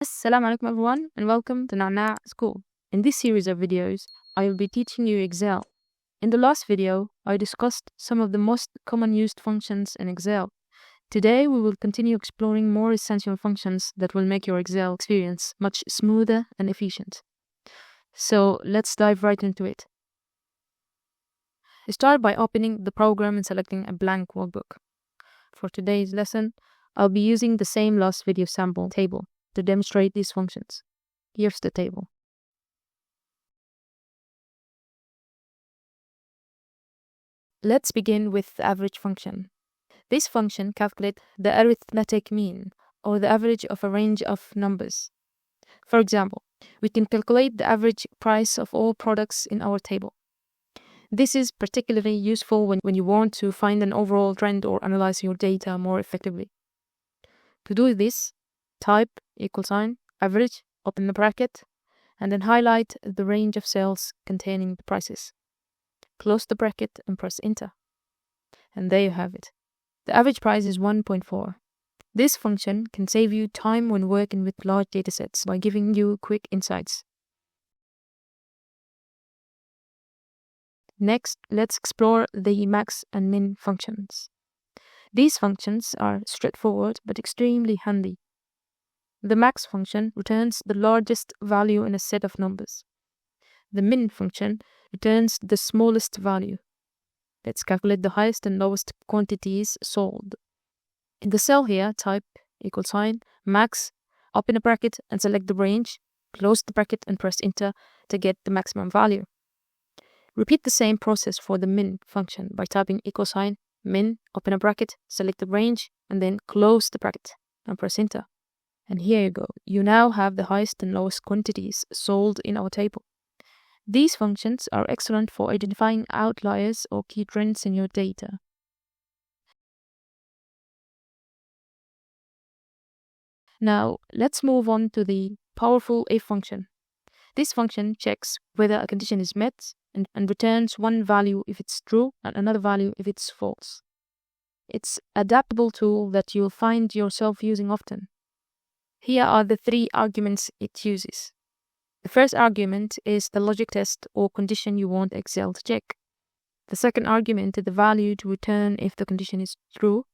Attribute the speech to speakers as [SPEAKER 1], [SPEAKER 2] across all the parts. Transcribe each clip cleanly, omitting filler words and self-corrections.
[SPEAKER 1] Assalamu alaikum everyone and welcome to Nana School. In this series of videos, I will be teaching you Excel. In the last video, I discussed some of the most common used functions in Excel. Today, we will continue exploring more essential functions that will make your Excel experience much smoother and efficient. So let's dive right into it. Start by opening the program and selecting a blank workbook. For today's lesson, I'll be using the same last video sample table to demonstrate these functions. Here's the table. Let's begin with the average function. This function calculates the arithmetic mean, or the average of a range of numbers. For example, we can calculate the average price of all products in our table. This is particularly useful when you want to find an overall trend or analyze your data more effectively. To do this, type =average, open the bracket, and then highlight the range of cells containing the prices. Close the bracket and press enter. And there you have it. The average price is 1.4. This function can save you time when working with large datasets by giving you quick insights. Next, let's explore the max and min functions. These functions are straightforward but extremely handy. The max function returns the largest value in a set of numbers. The min function returns the smallest value. Let's calculate the highest and lowest quantities sold. In the cell here, type =max, open a bracket and select the range, close the bracket and press enter to get the maximum value. Repeat the same process for the min function by typing =min, open a bracket, select the range, and then close the bracket and press enter. And here you go. You now have the highest and lowest quantities sold in our table. These functions are excellent for identifying outliers or key trends in your data. Now, let's move on to the powerful if function. This function checks whether a condition is met and returns one value if it's true and another value if it's false. It's an adaptable tool that you'll find yourself using often. Here are the 3 arguments it uses. The first argument is the logic test or condition you want Excel to check. The second argument is the value to return if the condition is true.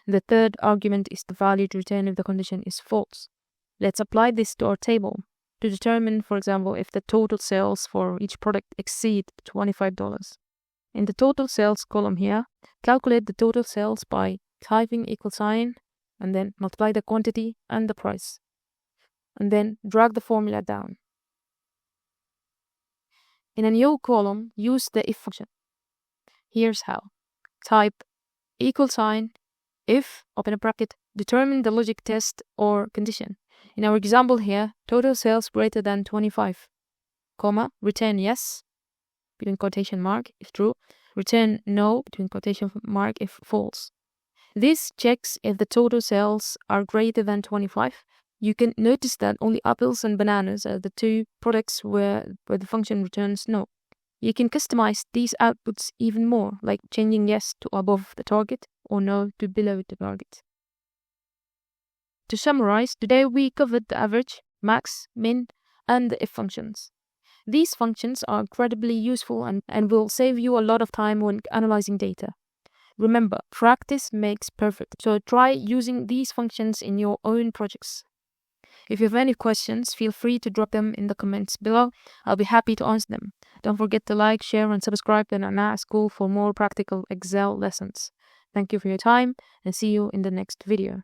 [SPEAKER 1] The third argument is the value to return if the condition is false. Let's apply this to our table to determine, for example, if the total sales for each product exceed $25. In the total sales column here, calculate the total sales by typing =, and then multiply the quantity and the price. And then drag the formula down. In a new column, use the if function. Here's how. Type =if, open a bracket, determine the logic test or condition. In our example here, total sales greater than 25, return yes, between quotation mark, if true, return no, between quotation mark, if false. This checks if the total sales are greater than 25. You can notice that only apples and bananas are the 2 products where the function returns no. You can customize these outputs even more, like changing yes to above the target or no to below the target. To summarize, today we covered the average, max, min, and the if functions. These functions are incredibly useful and will save you a lot of time when analyzing data. Remember, practice makes perfect, so try using these functions in your own projects. If you have any questions, feel free to drop them in the comments below. I'll be happy to answer them. Don't forget to like, share, and subscribe to Nana School for more practical Excel lessons. Thank you for your time, and see you in the next video.